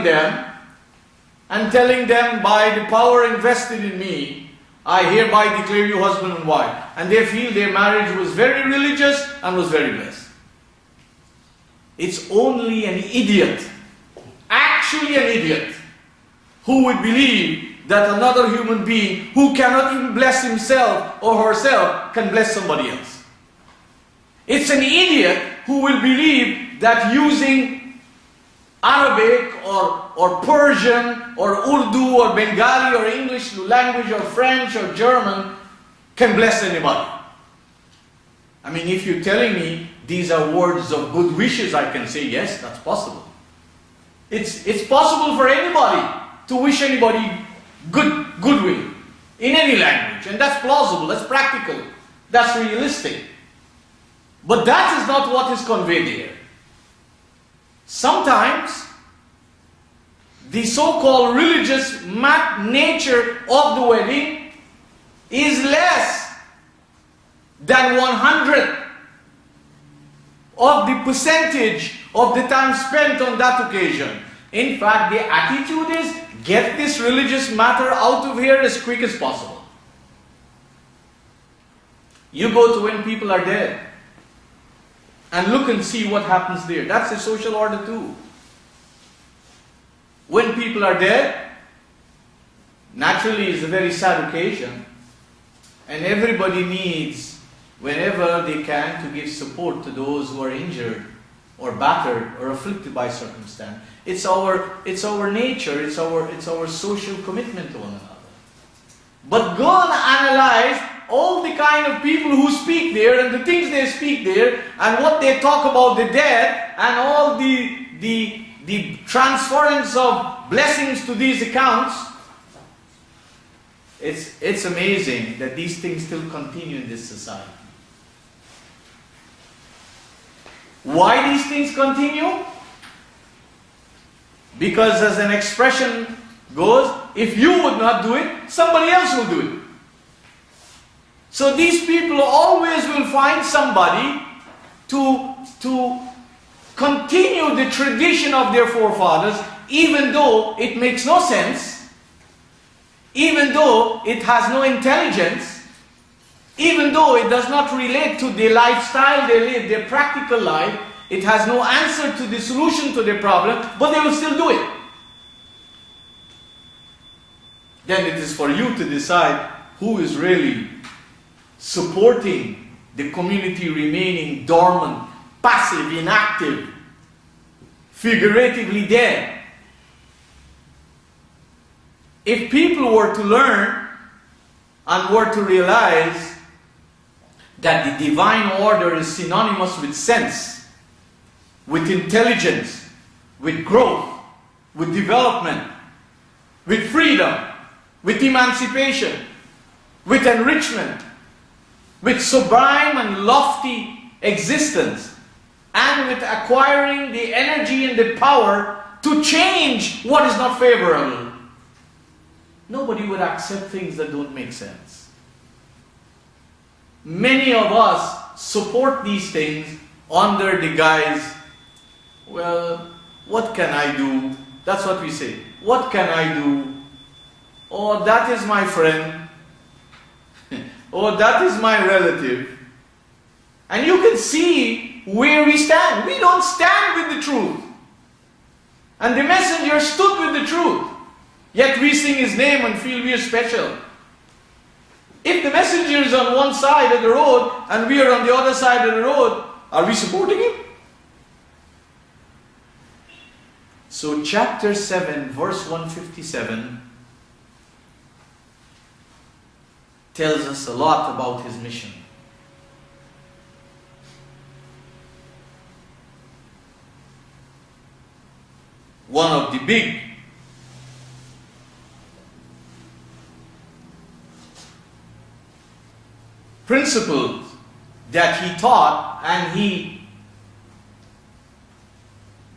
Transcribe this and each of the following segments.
insulting them and telling them, by the power invested in me, I hereby declare you husband and wife. And they feel their marriage was very religious and was very blessed. It's only an idiot, actually an idiot, who would believe that another human being who cannot even bless himself or herself can bless somebody else. It's an idiot who will believe that using Arabic or Persian or Urdu or Bengali or English language or French or German can bless anybody. I mean, if you're telling me these are words of good wishes, I can say yes, that's possible. It's possible for anybody to wish anybody goodwill in any language, and that's plausible, that's practical, that's realistic. But that is not what is conveyed here. Sometimes the so-called religious nature of the wedding is less than 100th of the percentage of the time spent on that occasion. In fact, the attitude is, get this religious matter out of here as quick as possible. You go to when people are dead and look and see what happens there. That's a social order too. When people are dead, naturally it's a very sad occasion, and everybody needs, whenever they can, to give support to those who are injured or battered or afflicted by circumstance. It's our nature, it's our social commitment to one another. But go and analyze all the kind of people who speak there and the things they speak there and what they talk about the dead and all the transference of blessings to these accounts. It's amazing that these things still continue in this society. Why these things continue? Because, as an expression goes, if you would not do it, somebody else will do it. So these people always will find somebody to continue the tradition of their forefathers, even though it makes no sense, even though it has no intelligence, even though it does not relate to the lifestyle they live, their practical life. It has no answer to the solution to their problem, but they will still do it. Then it is for you to decide who is really supporting the community remaining dormant, passive, inactive, figuratively dead. If people were to learn and were to realize that the divine order is synonymous with sense, with intelligence, with growth, with development, with freedom, with emancipation, with enrichment, with sublime and lofty existence, and with acquiring the energy and the power to change what is not favorable, nobody would accept things that don't make sense. Many of us support these things under the guise, well, what can I do? That's what we say. What can I do? Oh, that is my friend. Oh, that is my relative. And you can see where we stand. We don't stand with the truth. And the messenger stood with the truth. Yet we sing his name and feel we are special. If the messenger is on one side of the road and we are on the other side of the road, are we supporting him? So chapter 7, verse 157 tells us a lot about his mission. One of the big principles that he taught and he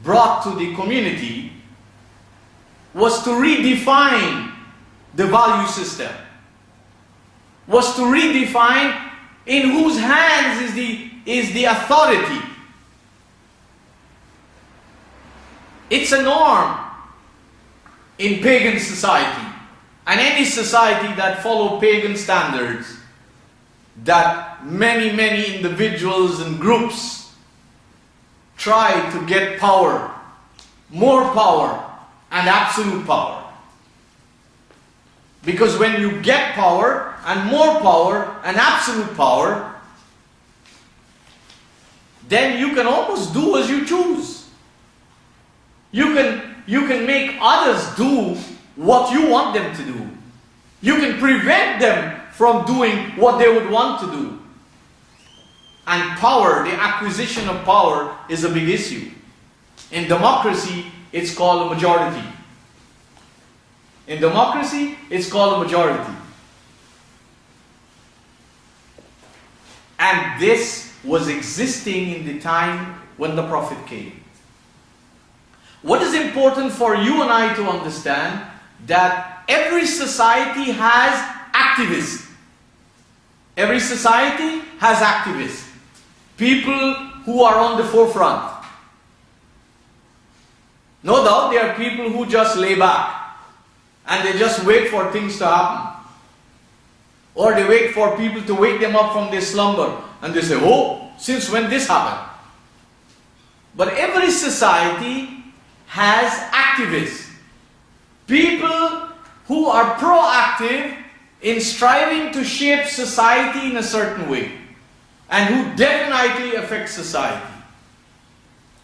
brought to the community was to redefine the value system, was to redefine in whose hands is the authority. It's a norm. in pagan society, and any society that follow pagan standards, that many individuals and groups try to get power, more power and absolute power. Because when you get power and more power and absolute power, then you can almost do as you choose. You can make others do what you want them to do. You can prevent them from doing what they would want to do. And power, the acquisition of power, is a big issue. In democracy, it's called a majority. In democracy, it's called a majority. And this was existing in the time when the Prophet came. What is important for you and I to understand, that every society has activists. Every society has activists. People who are on the forefront. No doubt there are people who just lay back and they just wait for things to happen. Or they wait for people to wake them up from their slumber and they say, oh, since when this happened? But every society has activists. People who are proactive in striving to shape society in a certain way, and who definitely affect society.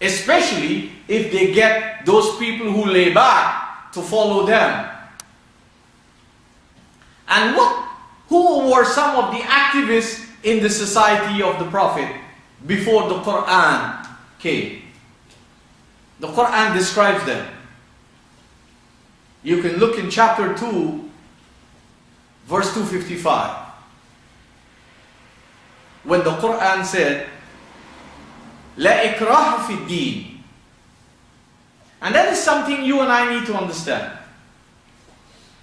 Especially if they get those people who lay back to follow them. And who were some of the activists in the society of the Prophet before the Qur'an came? The Qur'an describes them. You can look in chapter 2, verse 255. When the Qur'an said, La ikraha fi deen. And that is something you and I need to understand.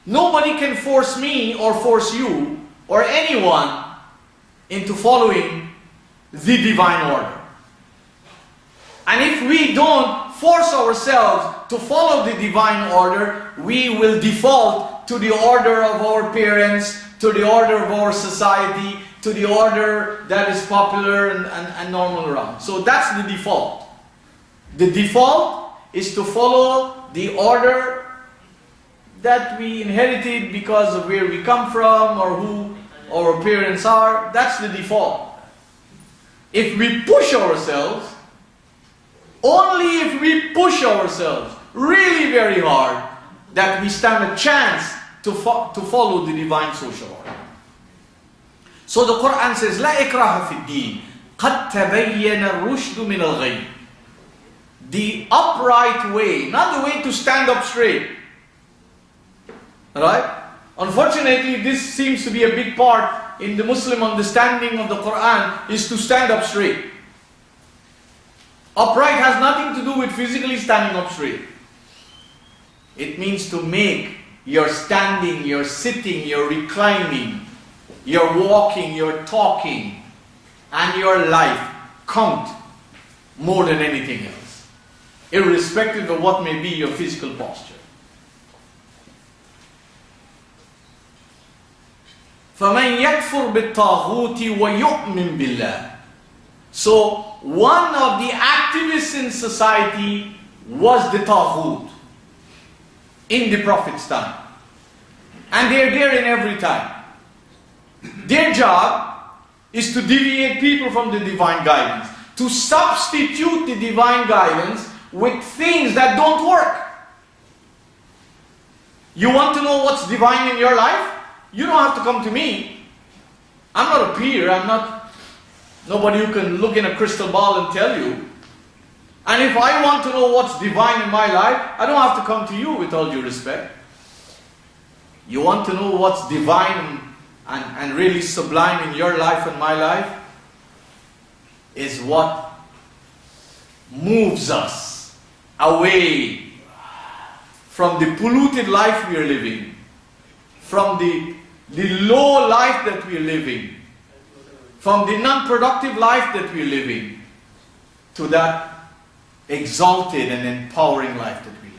Nobody can force me or force you or anyone into following the divine order. And if we don't force ourselves to follow the divine order, we will default to the order of our parents, to the order of our society, to the order that is popular and normal around. So that's the default. The default is to follow the order that we inherited because of where we come from or who our parents are. That's the default. If we push ourselves, only if we push ourselves really very hard, that we stand a chance to follow the divine social order. So the Qur'an says, La ikraha fi din, qad tabayyana ar-rushdu min al-ghayy. The upright way, not the way to stand up straight. Right? Unfortunately, this seems to be a big part in the Muslim understanding of the Qur'an, is to stand up straight. Upright has nothing to do with physically standing up straight. It means to make your standing, your sitting, your reclining, your walking, your talking, and your life count more than anything else, irrespective of what may be your physical posture. فَمَنْ يَكْفُرْ بِالطَّاغُوتِ وَيُؤْمِنْ بِاللَّهِ. So one of the activists in society was the Taghut in the Prophet's time. And they're there in every time. Their job is to deviate people from the divine guidance, to substitute the divine guidance with things that don't work. You want to know what's divine in your life? You don't have to come to me. I'm not a peer. I'm not nobody who can look in a crystal ball and tell you. And if I want to know what's divine in my life, I don't have to come to you, with all due respect. You want to know what's divine and really sublime in your life and my life, is what moves us away from the polluted life we are living, from the low life that we are living, from the non-productive life that we are living, to that exalted and empowering life that we live.